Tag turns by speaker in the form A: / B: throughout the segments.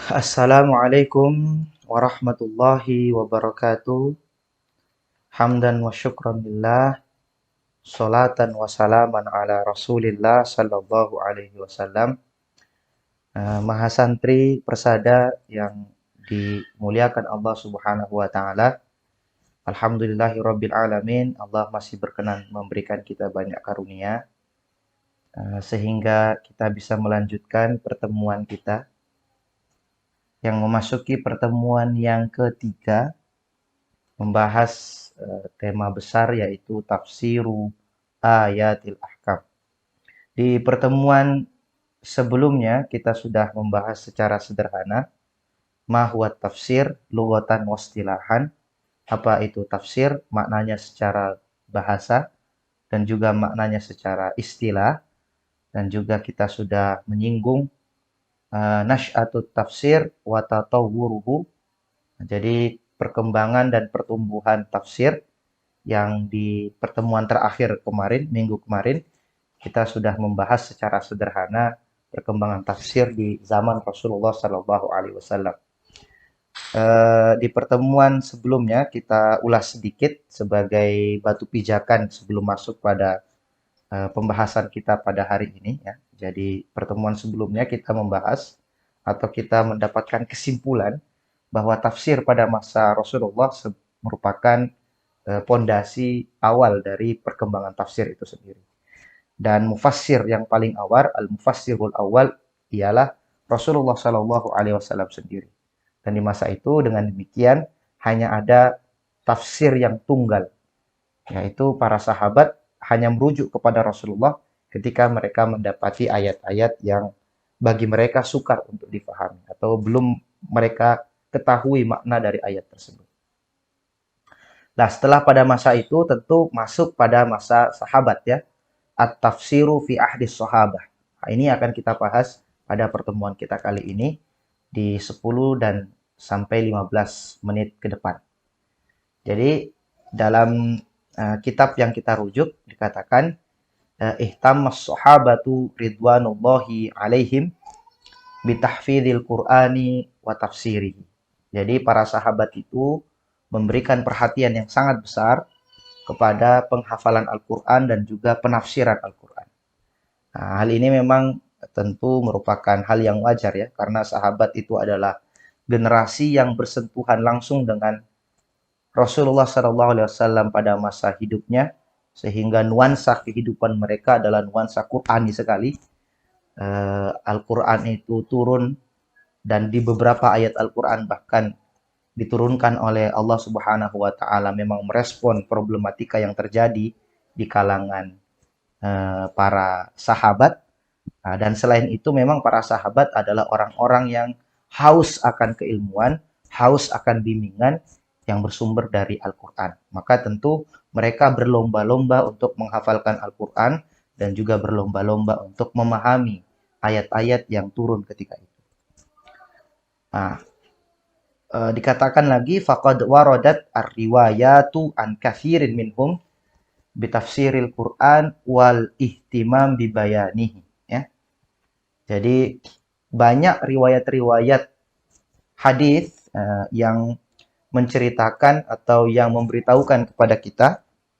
A: Assalamualaikum warahmatullahi wabarakatuh. Hamdan wa syukran lillah. Salatan wa salaman ala rasulillah sallallahu alaihi wasallam. Maha santri persada yang dimuliakan Allah subhanahu wa ta'ala. Alhamdulillahi rabbil alamin. Allah masih berkenan memberikan kita banyak karunia. Sehingga kita bisa melanjutkan pertemuan kita. Yang memasuki pertemuan yang ketiga. Membahas tema besar yaitu tafsiru ayatil ahkam. Di pertemuan sebelumnya kita sudah membahas secara sederhana ma huwa tafsir lughatan wastilahan, apa itu tafsir, maknanya secara bahasa dan juga maknanya secara istilah, dan juga kita sudah menyinggung nasy'atut tafsir wa tatawwuruhu. Jadi perkembangan dan pertumbuhan tafsir yang di pertemuan terakhir kemarin, minggu kemarin, kita sudah membahas secara sederhana perkembangan tafsir di zaman Rasulullah Sallallahu Alaihi Wasallam. Di pertemuan sebelumnya kita ulas sedikit sebagai batu pijakan sebelum masuk pada pembahasan kita pada hari ini. Ya. Jadi pertemuan sebelumnya kita membahas atau kita mendapatkan kesimpulan bahwa tafsir pada masa Rasulullah merupakan pondasi awal dari perkembangan tafsir itu sendiri. Dan mufassir yang paling awal, al-mufassirul awal, ialah Rasulullah Shallallahu Alaihi Wasallam sendiri. Dan di masa itu dengan demikian hanya ada tafsir yang tunggal, yaitu para sahabat hanya merujuk kepada Rasulullah ketika mereka mendapati ayat-ayat yang bagi mereka sukar untuk difahami atau belum mereka ketahui makna dari ayat tersebut. Nah, setelah pada masa itu tentu masuk pada masa sahabat ya. At-tafsiru fi ahdis sahabah. Nah, ini akan kita bahas pada pertemuan kita kali ini di 10 dan sampai 15 menit ke depan. Jadi dalam kitab yang kita rujuk dikatakan ihtammas sahabatu ridwanullahi alaihim bitahfidil qur'ani wa tafsirihi. Jadi para sahabat itu memberikan perhatian yang sangat besar kepada penghafalan Al-Quran dan juga penafsiran Al-Quran. Nah, hal ini memang tentu merupakan hal yang wajar ya, karena sahabat itu adalah generasi yang bersentuhan langsung dengan Rasulullah SAW pada masa hidupnya, sehingga nuansa kehidupan mereka adalah nuansa Qur'ani sekali. Al-Quran itu turun dan di beberapa ayat Al-Quran bahkan diturunkan oleh Allah Subhanahu wa taala memang merespon problematika yang terjadi di kalangan para sahabat. Dan selain itu memang para sahabat adalah orang-orang yang haus akan keilmuan, haus akan bimbingan yang bersumber dari Al-Qur'an. Maka tentu mereka berlomba-lomba untuk menghafalkan Al-Qur'an dan juga berlomba-lomba untuk memahami ayat-ayat yang turun ketika itu. Nah, dikatakan lagi faqad waradat ar-riwayatu an katsirin minhum bitafsiril Qur'an wal ihtimam bibayanihi ya. Jadi banyak riwayat-riwayat hadis yang menceritakan atau yang memberitahukan kepada kita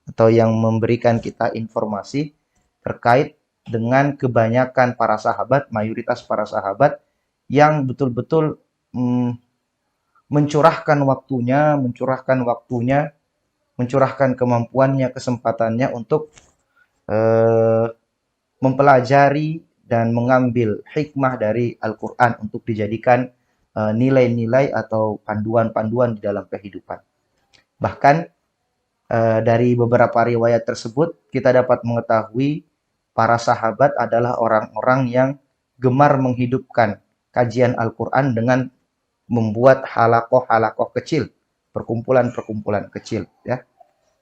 A: atau yang memberikan kita informasi terkait dengan kebanyakan para sahabat, mayoritas para sahabat yang betul-betul mencurahkan waktunya, mencurahkan kemampuannya, kesempatannya untuk mempelajari dan mengambil hikmah dari Al-Quran untuk dijadikan nilai-nilai atau panduan-panduan di dalam kehidupan. Bahkan dari beberapa riwayat tersebut kita dapat mengetahui para sahabat adalah orang-orang yang gemar menghidupkan kajian Al-Quran dengan membuat halakoh-halakoh kecil, perkumpulan-perkumpulan kecil ya.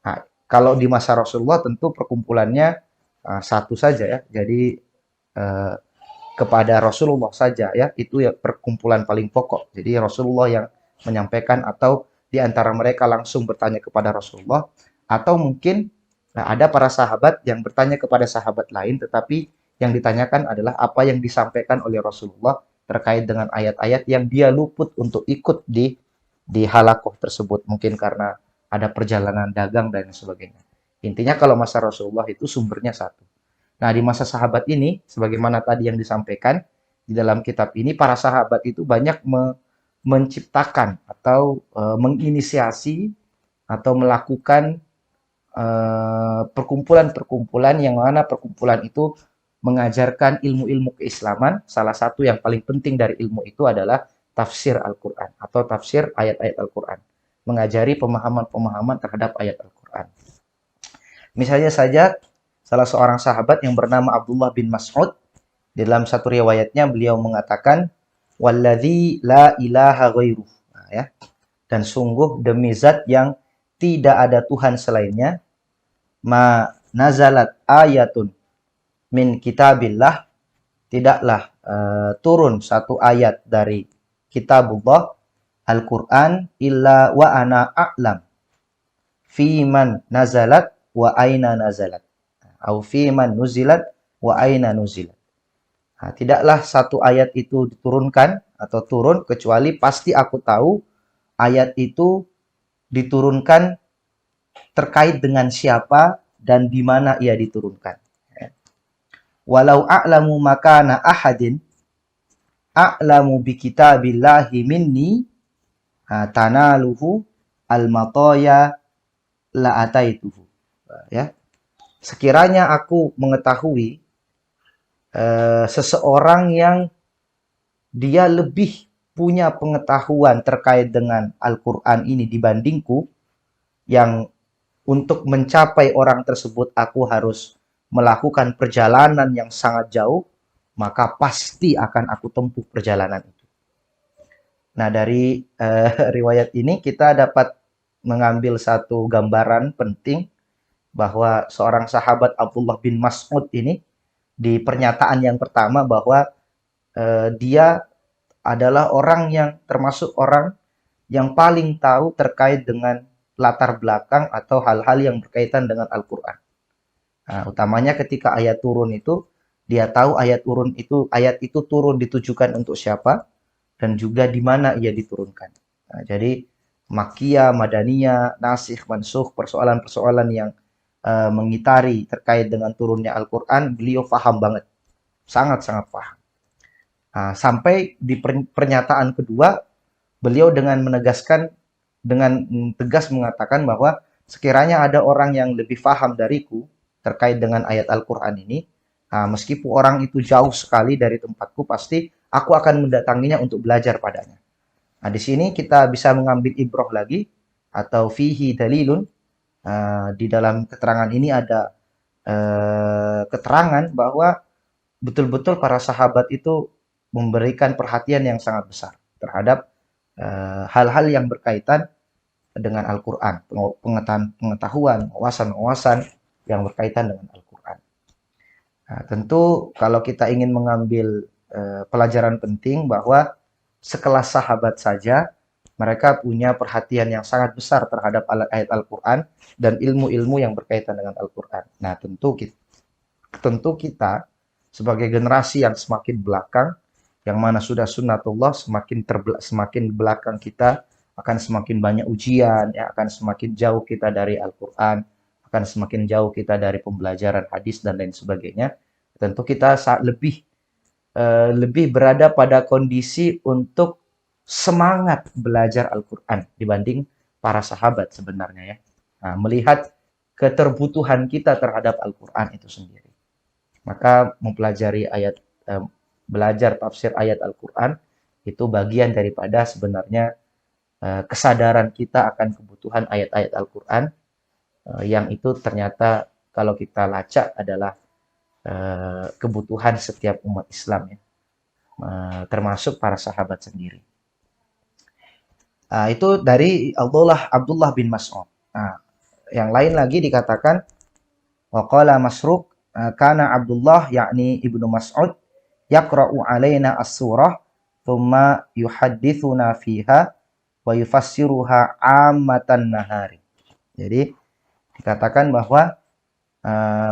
A: Nah, kalau di masa Rasulullah tentu perkumpulannya satu saja ya. Jadi kepada Rasulullah saja ya, itu ya perkumpulan paling pokok. Jadi Rasulullah yang menyampaikan atau di antara mereka langsung bertanya kepada Rasulullah, atau mungkin ada para sahabat yang bertanya kepada sahabat lain, tetapi yang ditanyakan adalah apa yang disampaikan oleh Rasulullah terkait dengan ayat-ayat yang dia luput untuk ikut di halakoh tersebut, mungkin karena ada perjalanan dagang dan sebagainya. Intinya kalau masa Rasulullah itu sumbernya satu. Nah, di masa sahabat ini, sebagaimana tadi yang disampaikan di dalam kitab ini, para sahabat itu banyak menciptakan atau menginisiasi atau melakukan perkumpulan-perkumpulan yang mana perkumpulan itu mengajarkan ilmu-ilmu keislaman. Salah satu yang paling penting dari ilmu itu adalah tafsir Al-Quran atau tafsir ayat-ayat Al-Quran. Mengajari pemahaman-pemahaman terhadap ayat Al-Quran. Misalnya saja salah seorang sahabat yang bernama Abdullah bin Mas'ud, di dalam satu riwayatnya beliau mengatakan, "Walladzi la ilaha ghairuh." Nah, ya. Dan sungguh demi zat yang tidak ada Tuhan selainnya, ma nazalat ayatun min kitabillah, tidaklah turun satu ayat dari kitabullah Al-Quran illa wa ana a'lam fi man nazalat wa aina nazalat au fi man nuzilat wa aina nuzilat. Nah, tidaklah satu ayat itu diturunkan atau turun kecuali pasti aku tahu ayat itu diturunkan terkait dengan siapa dan di mana ia diturunkan. Walau a'lamu makana ahadin a'lamu bi kitabillahi minni tanaluhu al-mataya la ataituhu. Ya. Sekiranya aku mengetahui seseorang yang dia lebih punya pengetahuan terkait dengan Al-Quran ini dibandingku, yang untuk mencapai orang tersebut aku harus melakukan perjalanan yang sangat jauh, maka pasti akan aku tempuh perjalanan itu. Nah, dari riwayat ini kita dapat mengambil satu gambaran penting bahwa seorang sahabat Abdullah bin Mas'ud ini di pernyataan yang pertama bahwa dia adalah orang yang termasuk orang yang paling tahu terkait dengan latar belakang atau hal-hal yang berkaitan dengan Al-Quran. Nah, utamanya ketika ayat turun itu, dia tahu ayat itu turun ditujukan untuk siapa dan juga di mana ia diturunkan. Nah, jadi Makkiyah, Madaniyah, Nasikh, Mansukh, persoalan-persoalan yang mengitari terkait dengan turunnya Al-Quran, beliau paham banget, sangat-sangat paham. Nah, sampai di pernyataan kedua, beliau dengan menegaskan, dengan tegas mengatakan bahwa sekiranya ada orang yang lebih paham dariku terkait dengan ayat Al-Quran ini, meskipun orang itu jauh sekali dari tempatku, pasti aku akan mendatanginya untuk belajar padanya. Nah, di sini kita bisa mengambil ibroh lagi, atau fihi dalilun. Di dalam keterangan ini ada keterangan bahwa betul-betul para sahabat itu memberikan perhatian yang sangat besar terhadap hal-hal yang berkaitan dengan Al-Quran, pengetahuan, wawasan-wawasan yang berkaitan dengan Al-Quran. Nah, tentu kalau kita ingin mengambil pelajaran penting bahwa sekelas sahabat saja mereka punya perhatian yang sangat besar terhadap ayat Al-Quran dan ilmu-ilmu yang berkaitan dengan Al-Quran. Nah, tentu kita sebagai generasi yang semakin belakang, yang mana sudah sunnatullah, semakin belakang kita akan semakin banyak ujian, ya, akan semakin jauh kita dari Al-Quran, akan semakin jauh kita dari pembelajaran hadis dan lain sebagainya. Tentu kita lebih berada pada kondisi untuk semangat belajar Al-Quran dibanding para sahabat sebenarnya, ya. Nah, melihat keterbutuhan kita terhadap Al-Quran itu sendiri. Maka mempelajari belajar tafsir ayat Al-Quran itu bagian daripada sebenarnya kesadaran kita akan kebutuhan ayat-ayat Al-Quran yang itu ternyata kalau kita lacak adalah kebutuhan setiap umat Islam, ya, termasuk para sahabat sendiri. Itu dari Abdullah bin Mas'ud. Nah, yang lain lagi dikatakan waqala Masruq kana Abdullah yakni Ibnu Mas'ud yaqra'u alaina as-surah thumma yuhaddithuna fiha wa yufassiruha ammatan nahari. Jadi dikatakan bahwa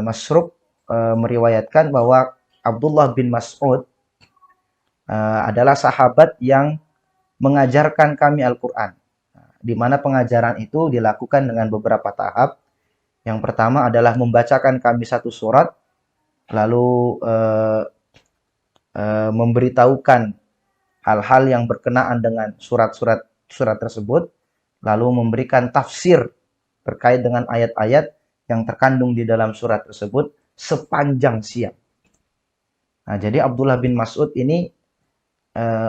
A: Masruq meriwayatkan bahwa Abdullah bin Mas'ud adalah sahabat yang mengajarkan kami Al-Quran. Di mana pengajaran itu dilakukan dengan beberapa tahap. Yang pertama adalah membacakan kami satu surat, lalu memberitahukan hal-hal yang berkenaan dengan surat tersebut, lalu memberikan tafsir terkait dengan ayat-ayat yang terkandung di dalam surat tersebut sepanjang siang. Nah, jadi Abdullah bin Mas'ud ini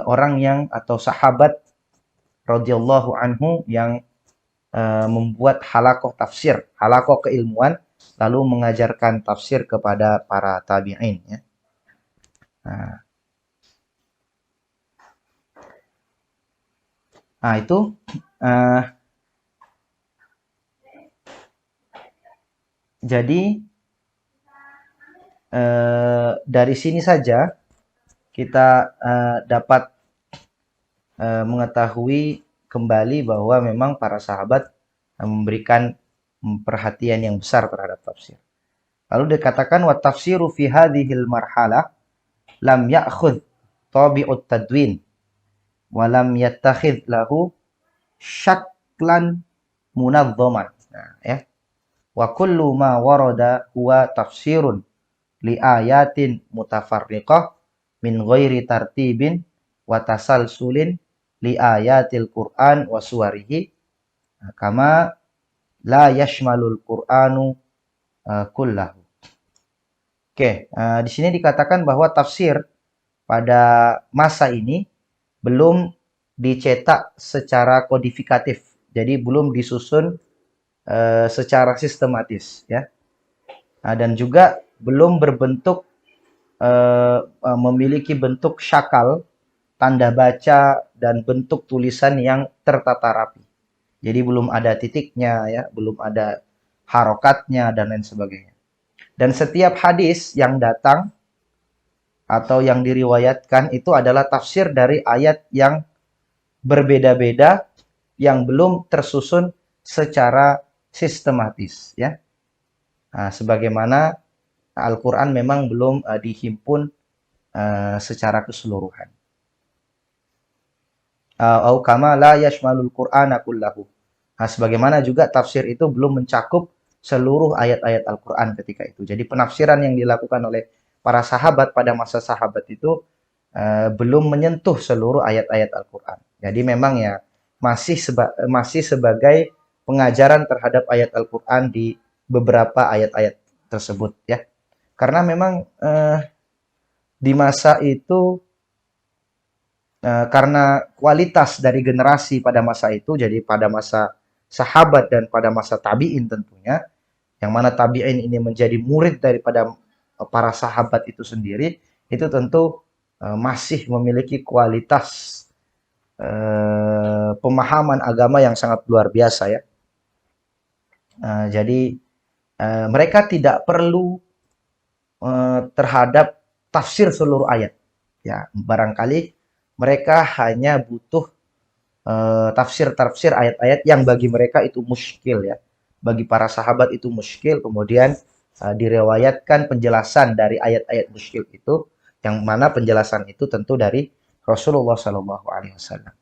A: orang yang atau sahabat radhiyallahu anhu yang membuat halakoh tafsir, halakoh keilmuan, lalu mengajarkan tafsir kepada para tabi'in. Ya. Nah itu jadi dari sini saja kita dapat mengetahui kembali bahwa memang para sahabat memberikan perhatian yang besar terhadap tafsir. Lalu dikatakan wa tafsiru fi hadhil marhalah lam ya'khudh tabi'ut tadwin wa lam yattakhidh lahu syaklan munazzaman. Nah, ya. Wa kullu ma warada huwa tafsirun li ayatin mutafarriqah min ghairi tartibin wa tasalsulin li ayatil Qur'an wa suwarihi kama la yashmalul Qur'anu kullahu. Oke, di sini dikatakan bahwa tafsir pada masa ini belum dicetak secara kodifikatif. Jadi belum disusun secara sistematis ya. Dan juga belum berbentuk memiliki bentuk syakal, tanda baca dan bentuk tulisan yang tertata rapi. Jadi belum ada titiknya ya, belum ada harokatnya dan lain sebagainya. Dan setiap hadis yang datang atau yang diriwayatkan itu adalah tafsir dari ayat yang berbeda-beda yang belum tersusun secara sistematis ya. Nah, sebagaimana Al-Qur'an memang belum dihimpun secara keseluruhan. Au kama la yashmalul Qur'ana kullahu. Nah, sebagaimana juga tafsir itu belum mencakup seluruh ayat-ayat Al-Qur'an ketika itu. Jadi penafsiran yang dilakukan oleh para sahabat pada masa sahabat itu belum menyentuh seluruh ayat-ayat Al-Qur'an. Jadi memang ya masih sebagai pengajaran terhadap ayat Al-Qur'an di beberapa ayat-ayat tersebut ya. Karena memang di masa itu karena kualitas dari generasi pada masa itu, jadi pada masa sahabat dan pada masa tabi'in tentunya, yang mana tabi'in ini menjadi murid daripada para sahabat itu sendiri, itu tentu masih memiliki kualitas pemahaman agama yang sangat luar biasa ya. Jadi mereka tidak perlu terhadap tafsir seluruh ayat. Ya, barangkali mereka hanya butuh tafsir-tafsir ayat-ayat yang bagi mereka itu muskil ya. Bagi para sahabat itu muskil, kemudian direwayatkan penjelasan dari ayat-ayat muskil itu, yang mana penjelasan itu tentu dari Rasulullah Shallallahu Alaihi Wasallam.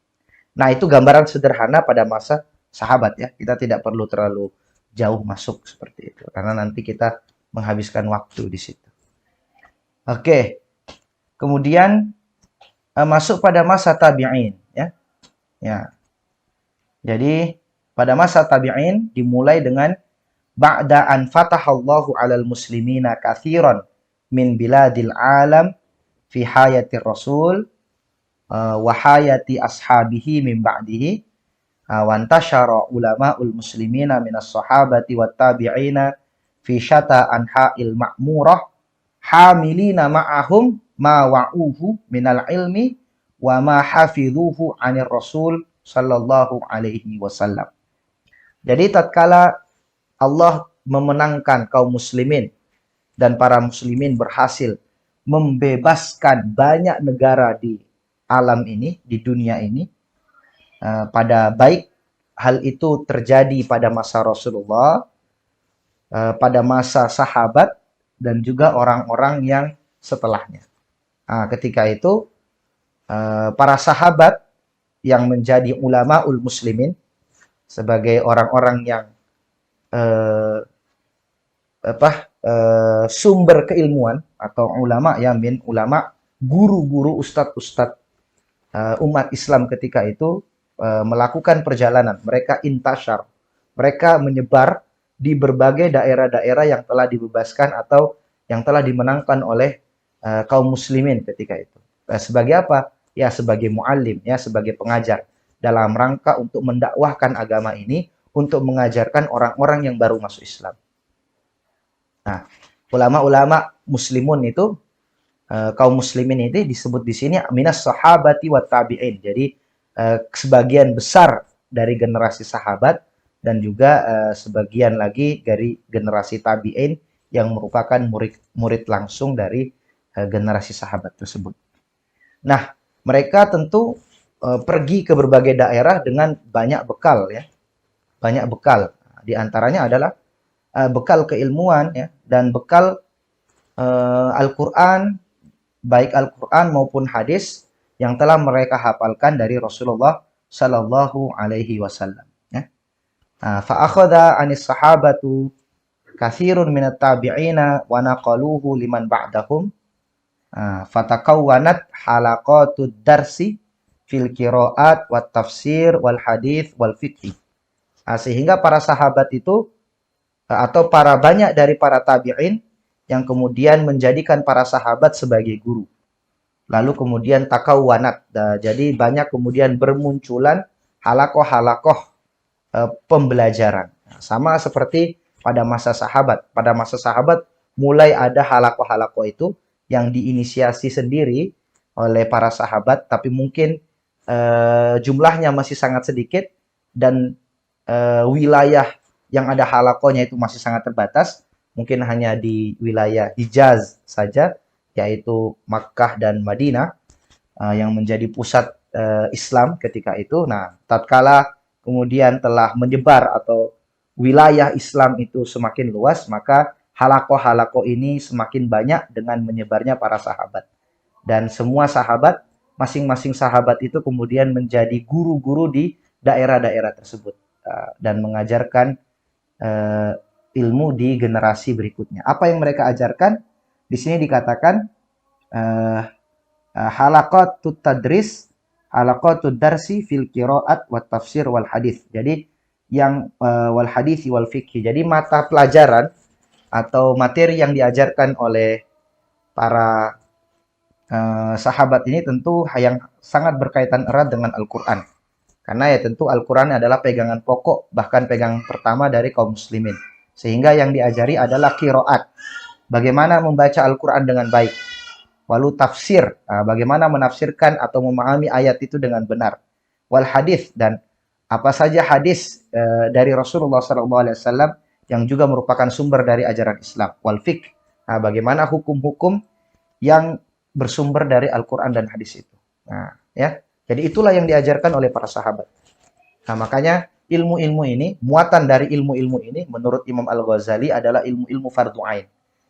A: Nah itu gambaran sederhana pada masa sahabat ya. Kita tidak perlu terlalu jauh masuk seperti itu, karena nanti kita menghabiskan waktu di situ. Oke, kemudian masuk pada masa tabi'in ya. Ya. Jadi pada masa tabi'in dimulai dengan ba'da an fatahallahu 'alal muslimina katsiran min biladil alam fi hayatir rasul wa hayati ashabihi min ba'dihi wa antashara ulama'ul muslimina minas sahabati wat tabi'ina fi syata anha'il ma'murah hamilina ma'ahum ma wa'uhu minal ilmi wa ma hafidhuhu 'anir rasul sallallahu alaihi wasallam. Jadi tatkala Allah memenangkan kaum muslimin dan para muslimin berhasil membebaskan banyak negara di alam ini, di dunia ini, pada baik hal itu terjadi pada masa Rasulullah, pada masa sahabat, dan juga orang-orang yang setelahnya. Nah, ketika itu para sahabat yang menjadi ulamaul muslimin sebagai orang-orang yang eh, sumber keilmuan atau ulama ya ulama guru-guru ustadz-ustadz umat Islam ketika itu melakukan perjalanan. Mereka intasyar, mereka menyebar di berbagai daerah-daerah yang telah dibebaskan atau yang telah dimenangkan oleh kaum muslimin ketika itu. Sebagai apa? Ya sebagai muallim, ya sebagai pengajar dalam rangka untuk mendakwahkan agama ini, untuk mengajarkan orang-orang yang baru masuk Islam. Nah, ulama-ulama muslimun itu kaum muslimin ini disebut di sini minas sahabati wa tabi'in. Jadi sebagian besar dari generasi sahabat dan juga sebagian lagi dari generasi tabi'in yang merupakan murid langsung dari generasi sahabat tersebut. Nah, mereka tentu pergi ke berbagai daerah dengan banyak bekal ya. Banyak bekal. Di antaranya adalah bekal keilmuan ya dan bekal Al-Qur'an, baik Al-Qur'an maupun hadis yang telah mereka hafalkan dari Rasulullah sallallahu alaihi wasallam ya. Fa akhadha 'anis sahabatu katsirun minat tabi'ina wa naqaluhu liman ba'dahum. Fatakawwanat halaqatud darsi fil qiraat wat tafsir wal hadis wal fiqh. Sehingga para sahabat itu atau para banyak dari para tabi'in yang kemudian menjadikan para sahabat sebagai guru. Lalu kemudian takawwanat. Jadi banyak kemudian bermunculan halakoh-halakoh pembelajaran. Sama seperti pada masa sahabat. Pada masa sahabat mulai ada halakoh-halakoh itu yang diinisiasi sendiri oleh para sahabat, tapi mungkin jumlahnya masih sangat sedikit dan wilayah yang ada halakohnya itu masih sangat terbatas, mungkin hanya di wilayah Hijaz saja, yaitu Makkah dan Madinah yang menjadi pusat Islam ketika itu. Nah, tatkala kemudian telah menyebar atau wilayah Islam itu semakin luas, maka halakoh-halakoh ini semakin banyak dengan menyebarnya para sahabat. Dan semua sahabat, masing-masing sahabat itu kemudian menjadi guru-guru di daerah-daerah tersebut dan mengajarkan ilmu di generasi berikutnya. Apa yang mereka ajarkan? Di sini dikatakan halaqatut tadris, halaqatud darsi fil qiraat wat tafsir wal hadis. Jadi yang wal hadis wal fiqh. Jadi mata pelajaran atau materi yang diajarkan oleh para sahabat ini tentu yang sangat berkaitan erat dengan Al-Quran. Karena ya tentu Al-Quran adalah pegangan pokok, bahkan pegangan pertama dari kaum muslimin. Sehingga yang diajari adalah qiraat. Bagaimana membaca Al-Quran dengan baik. Lalu tafsir, bagaimana menafsirkan atau memahami ayat itu dengan benar. Wal hadis, dan apa saja hadis dari Rasulullah SAW yang juga merupakan sumber dari ajaran Islam. Wal fiqh, bagaimana hukum-hukum yang bersumber dari Al-Quran dan hadis itu. Nah, ya. Jadi itulah yang diajarkan oleh para sahabat. Nah, makanya ilmu-ilmu ini, muatan dari ilmu-ilmu ini menurut Imam Al-Ghazali adalah ilmu-ilmu fardhu ain.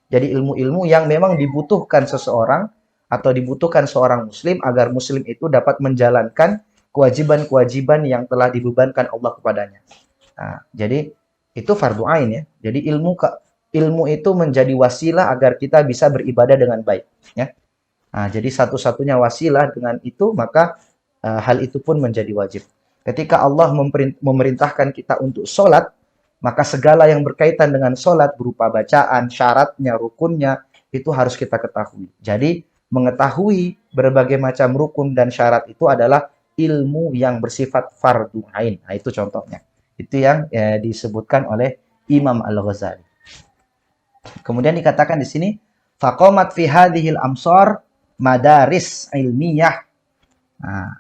A: Jadi ilmu-ilmu yang memang dibutuhkan seseorang atau dibutuhkan seorang muslim agar muslim itu dapat menjalankan kewajiban-kewajiban yang telah dibebankan Allah kepadanya. Nah, jadi itu fardhu ain ya. Jadi ilmu itu menjadi wasilah agar kita bisa beribadah dengan baik ya. Nah, jadi satu-satunya wasilah dengan itu maka hal itu pun menjadi wajib. Ketika Allah memerintahkan kita untuk sholat, maka segala yang berkaitan dengan sholat berupa bacaan, syaratnya, rukunnya, itu harus kita ketahui. Jadi, mengetahui berbagai macam rukun dan syarat itu adalah ilmu yang bersifat fardhu ain. Nah, itu contohnya. Itu yang disebutkan oleh Imam Al-Ghazali. Kemudian dikatakan di sini, faqamat fi hadhil amsar madaris ilmiyah. Nah,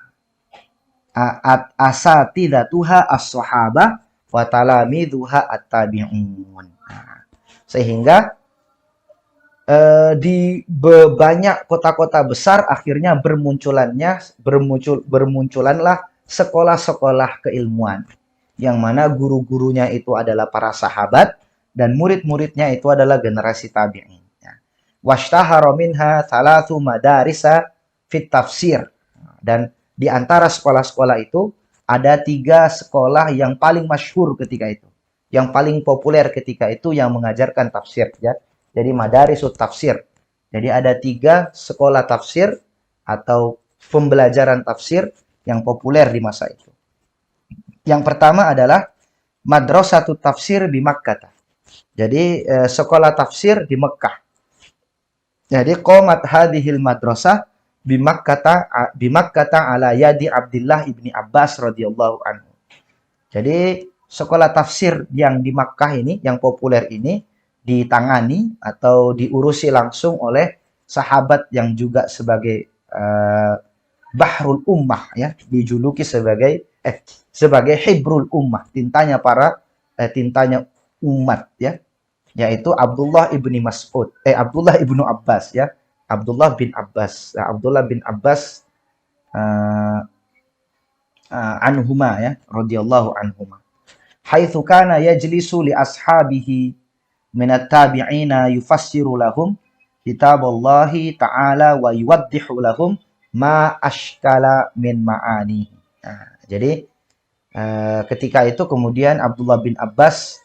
A: asatidatuha as-sahabah wa talamidhuha at-tabi'un. Sehingga di banyak kota-kota besar akhirnya bermunculanlah sekolah-sekolah keilmuan yang mana guru-gurunya itu adalah para sahabat dan murid-muridnya itu adalah generasi tabi'in. Washtahara minha thalathu madarisa fit tafsir. Dan di antara sekolah-sekolah itu ada 3 sekolah yang paling masyhur ketika itu, yang paling populer ketika itu yang mengajarkan tafsir ya. Jadi madarisut tafsir. Jadi ada 3 sekolah tafsir atau pembelajaran tafsir yang populer di masa itu. Yang pertama adalah Madrasatut Tafsir di Makkah. Jadi sekolah tafsir di Mekah. Jadi qomat hadhil madrasah bimakkata ala yadi Abdullah ibni Abbas radhiyallahu anhu. Jadi sekolah tafsir yang di Makkah ini, yang populer ini ditangani atau diurusi langsung oleh sahabat yang juga sebagai Bahrul Ummah ya, dijuluki sebagai Hibrul Ummah, tintanya umat ya, yaitu Abdullah ibnu Abbas ya, Abdullah bin Abbas. Nah, Abdullah bin Abbas anhuma ya, radhiyallahu anhuma. Haitsu kana yajlisu li ashabihi min at-tabi'ina yufassiru lahum kitaballahi ta'ala wa yuwaddihu lahum ma ashkala min ma'ani. Nah, jadi ketika itu kemudian Abdullah bin Abbas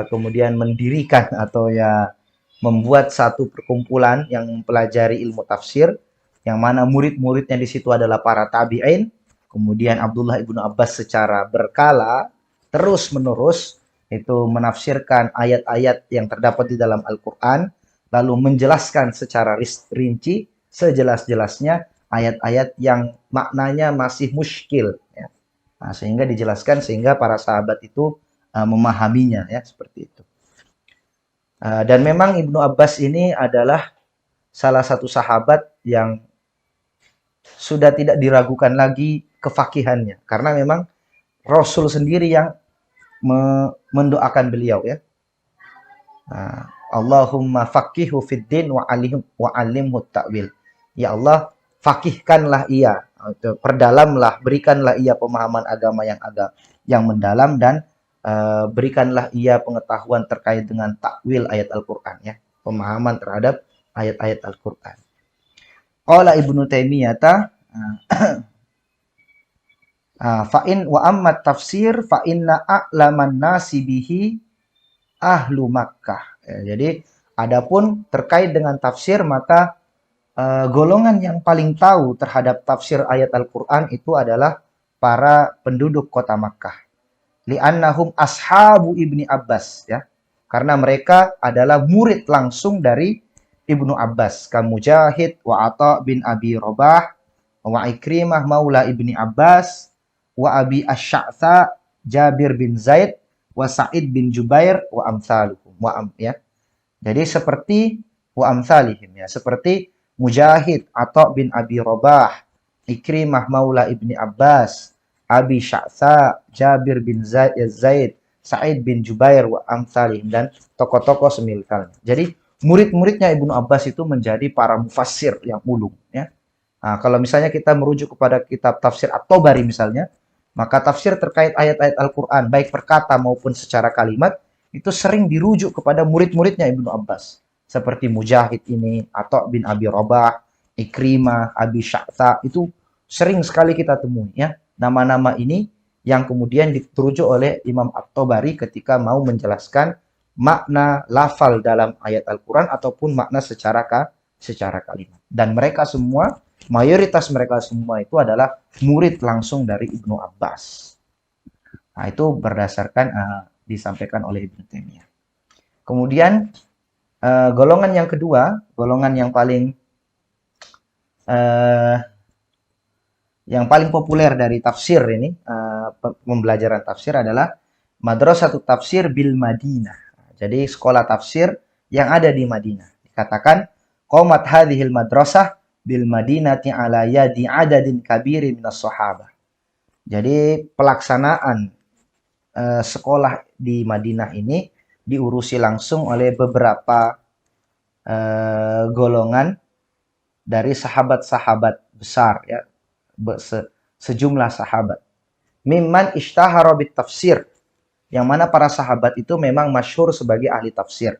A: kemudian mendirikan atau ya membuat satu perkumpulan yang mempelajari ilmu tafsir, yang mana murid-muridnya di situ adalah para tabi'in. Kemudian Abdullah ibnu Abbas secara berkala terus-menerus itu menafsirkan ayat-ayat yang terdapat di dalam Al-Quran, lalu menjelaskan secara rinci sejelas-jelasnya ayat-ayat yang maknanya masih muskil ya. Nah, sehingga dijelaskan sehingga para sahabat itu memahaminya ya, seperti itu. Dan memang Ibnu Abbas ini adalah salah satu sahabat yang sudah tidak diragukan lagi kefakihannya, karena memang Rasul sendiri yang mendoakan beliau ya. Nah, Allahumma faqihu fid din wa alimhu ta'wil. Ya Allah, fakihkanlah ia, perdalamlah, berikanlah ia pemahaman agama yang mendalam, dan berikanlah ia pengetahuan terkait dengan takwil ayat Al-Qur'an ya, pemahaman terhadap ayat-ayat Al-Qur'an. Qala Ibnu Taimiyah fa'in wa amma tafsir fa inna a'laman nasi bihi ahlu Makkah. Ya, jadi adapun terkait dengan tafsir, maka golongan yang paling tahu terhadap tafsir ayat Al-Qur'an itu adalah para penduduk kota Makkah. Li'annahum ashabu Ibni Abbas ya. Karena mereka adalah murid langsung dari Ibnu Abbas, ka Mujahid wa Atha bin Abi Rabah wa Ikrimah maula Ibni Abbas wa Abi Asy-Sya'tha Jabir bin Zaid wa Sa'id bin Jubair wa amsaluhum ya. Jadi seperti wa amsalihim ya, seperti Mujahid, Atha bin Abi Rabah, Ikrimah maula Ibni Abbas, Abi Sya'tha, Jabir bin Zaid, Sa'id bin Jubair wa amsalihim, dan tokoh-tokoh semisalnya. Jadi murid-muridnya Ibnu Abbas itu menjadi para mufassir yang ulung ya. Nah, kalau misalnya kita merujuk kepada kitab tafsir At-Tabari misalnya, maka tafsir terkait ayat-ayat Al-Qur'an baik perkata maupun secara kalimat itu sering dirujuk kepada murid-muridnya Ibnu Abbas. Seperti Mujahid ini, Atha bin Abi Rabah, Ikrimah, Abi Sya'tha, itu sering sekali kita temui ya. Nama-nama ini yang kemudian diterujuk oleh Imam At-Tabari ketika mau menjelaskan makna lafal dalam ayat Al-Quran ataupun makna secara kalimat. Dan mereka semua, mayoritas mereka semua itu adalah murid langsung dari Ibnu Abbas. Nah, itu berdasarkan disampaikan oleh Ibnu Taimiyah. Kemudian golongan yang kedua, golongan yang paling populer dari tafsir ini, pembelajaran tafsir adalah Madrasatut Tafsir bil Madinah. Jadi sekolah tafsir yang ada di Madinah. Dikatakan qomat hadhil madrasah bil Madinati ala yadi adadin kabiri minas sahabah. Jadi pelaksanaan sekolah di Madinah ini diurusi langsung oleh beberapa golongan dari sahabat-sahabat besar ya, sejumlah sahabat. Mimman ishtahara bit tafsir, yang mana para sahabat itu memang masyhur sebagai ahli tafsir.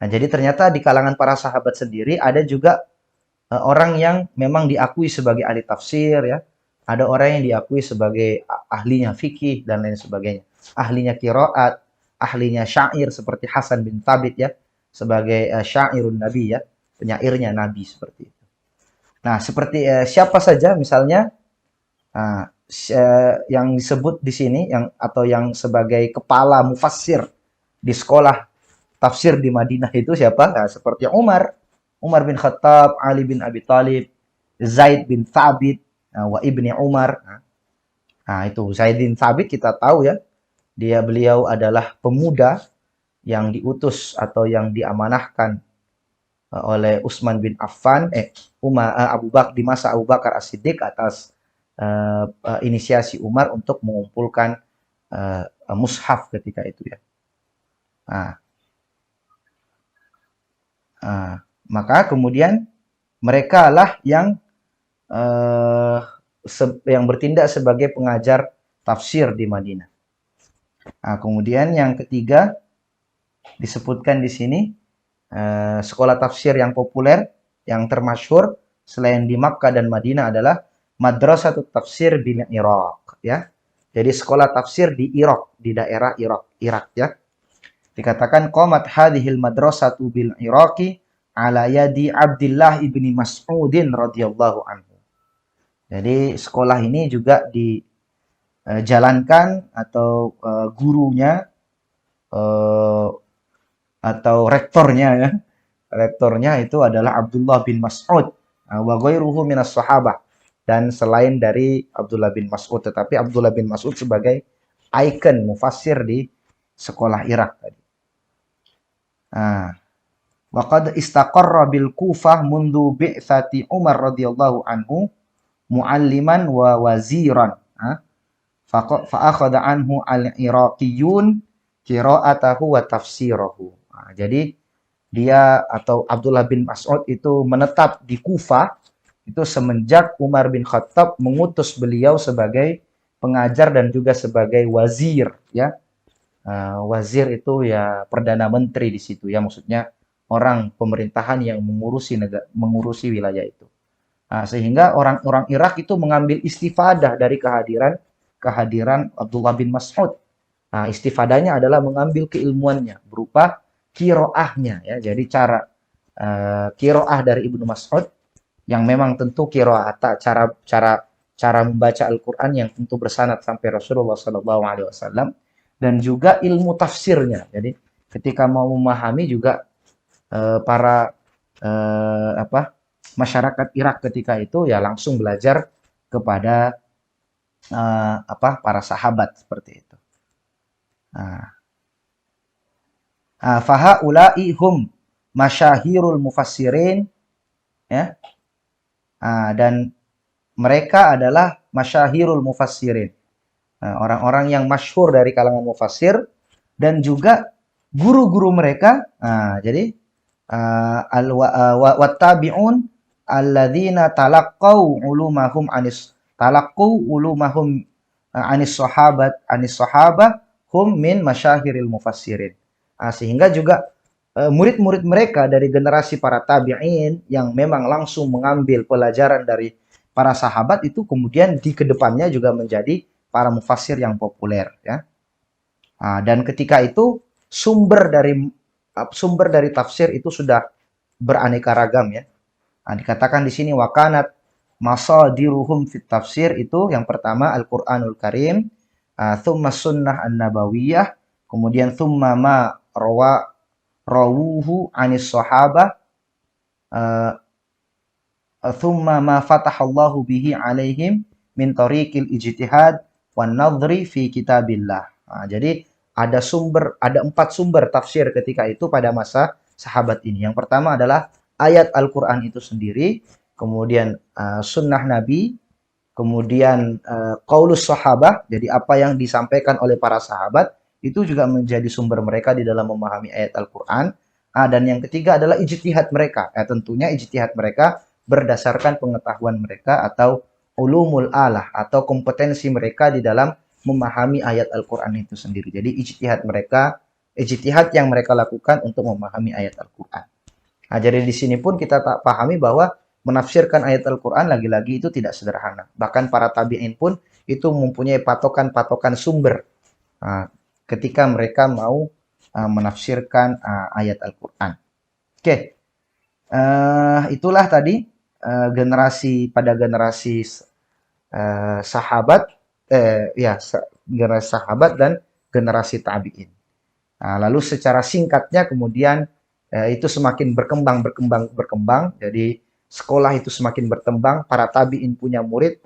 A: Nah, jadi ternyata di kalangan para sahabat sendiri ada juga orang yang memang diakui sebagai ahli tafsir ya. Ada orang yang diakui sebagai ahlinya fikih dan lain sebagainya. Ahlinya qiraat, ahlinya syair seperti Hasan bin Thabit ya, sebagai syairun nabi ya, penyairnya nabi seperti itu. Nah, seperti siapa saja misalnya yang disebut di sini yang atau yang sebagai kepala mufassir di sekolah tafsir di Madinah itu siapa? Nah, seperti Umar bin Khattab, Ali bin Abi Thalib, Zaid bin Thabit, wa ibni Umar. Nah, itu Zaid bin Thabit kita tahu ya, beliau adalah pemuda yang diutus atau yang diamanahkan oleh Utsman bin Affan, Abu Bakar di masa Abu Bakar As-Siddiq atas inisiasi Umar untuk mengumpulkan mushaf ketika itu ya. Nah, maka kemudian mereka lah yang bertindak sebagai pengajar tafsir di Madinah. Nah, kemudian yang ketiga disebutkan di sini sekolah tafsir yang populer, yang termasyhur selain di Makkah dan Madinah adalah Madrasatut Tafsir bil Iraq ya. Jadi sekolah tafsir di Irak, di daerah Irak ya. Dikatakan qamat hadhil madrasatu bil Iraqi ala yadi Abdullah ibni Mas'udin radhiyallahu anhu. Jadi sekolah ini juga dijalankan atau gurunya atau rektornya ya. Rektornya itu adalah Abdullah bin Mas'ud wa ghairuhu minas sahabah, dan selain dari Abdullah bin Mas'ud, tetapi Abdullah bin Mas'ud sebagai ikon mufassir di sekolah Irak tadi. Nah, wa qad istaqarra bil Kufah mundu bi'tsati Umar radhiyallahu anhu mualliman wa waziran. Fa'akhadha anhu al-Iraqiyun qira'atahu wa tafsirahu. Nah, jadi dia atau Abdullah bin Mas'ud itu menetap di Kufah itu semenjak Umar bin Khattab mengutus beliau sebagai pengajar dan juga sebagai wazir ya. Wazir itu ya perdana menteri di situ ya, maksudnya orang pemerintahan yang mengurusi wilayah itu. Nah, sehingga orang-orang Irak itu mengambil istifadah dari kehadiran Abdullah bin Mas'ud. Nah, istifadahnya adalah mengambil keilmuannya berupa kiroahnya ya. Jadi kiroah dari Ibnu Mas'ud yang memang tentu kiroah cara membaca Al-Quran yang tentu bersanad sampai Rasulullah SAW, dan juga ilmu tafsirnya. Jadi ketika mau memahami juga para masyarakat Irak ketika itu ya langsung belajar kepada para sahabat seperti itu. Fahaula'i hum masyahirul mufassirin ya. Dan mereka adalah masyahirul mufassirin. Orang-orang yang masyhur dari kalangan mufassir dan juga guru-guru mereka. Jadi wattabi'un alladzina talaqqau ulumahum anis sahabah hum min masyahiril mufassirin. Sehingga juga murid-murid mereka dari generasi para tabi'in yang memang langsung mengambil pelajaran dari para sahabat itu kemudian di kedepannya juga menjadi para mufassir yang populer ya. Dan ketika itu sumber dari tafsir itu sudah beraneka ragam ya. Dikatakan di sini wakanat masadiruhum fit tafsir, itu yang pertama Al-Qur'anul Karim, thumma sunnah an-nabawiyah, kemudian thumma ma rawuhu anis sahabah, thumma ma fatahallahu bihi alaihim min tariqil ijtihad wan nadhri fi kitabillah. Jadi ada 4 sumber tafsir ketika itu pada masa sahabat ini. Yang pertama adalah ayat Al-Qur'an itu sendiri, kemudian sunnah Nabi, kemudian qaulus sahabah, jadi apa yang disampaikan oleh para sahabat itu juga menjadi sumber mereka di dalam memahami ayat Al-Qur'an. Dan yang ketiga adalah ijtihad mereka. Tentunya ijtihad mereka berdasarkan pengetahuan mereka atau ulumul alah atau kompetensi mereka di dalam memahami ayat Al-Qur'an itu sendiri. Jadi ijtihad yang mereka lakukan untuk memahami ayat Al-Qur'an. Jadi di sini pun kita tak pahami bahwa menafsirkan ayat Al-Quran lagi-lagi itu tidak sederhana. Bahkan para tabi'in pun itu mempunyai patokan-patokan sumber ketika mereka mau menafsirkan ayat Al-Quran. Oke, itulah tadi generasi sahabat, generasi sahabat dan generasi tabi'in. Nah, lalu secara singkatnya kemudian itu semakin berkembang. Jadi sekolah itu semakin berkembang, para tabi'in punya murid,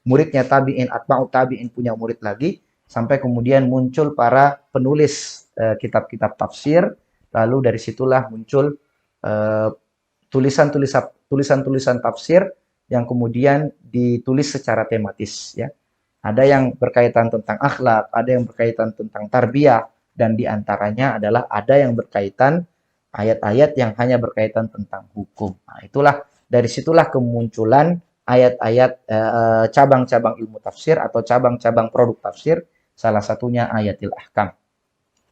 A: muridnya tabi'in, atba'u tabi'in punya murid lagi, sampai kemudian muncul para penulis kitab-kitab tafsir, lalu dari situlah muncul tulisan-tulisan tafsir yang kemudian ditulis secara tematis ya. Ada yang berkaitan tentang akhlak, ada yang berkaitan tentang tarbiyah, dan diantaranya adalah ada yang berkaitan ayat-ayat yang hanya berkaitan tentang hukum. Nah, dari situlah kemunculan ayat-ayat cabang-cabang ilmu tafsir atau cabang-cabang produk tafsir, salah satunya ayatil ahkam.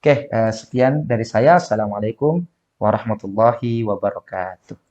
A: Oke, sekian dari saya. Assalamualaikum warahmatullahi wabarakatuh.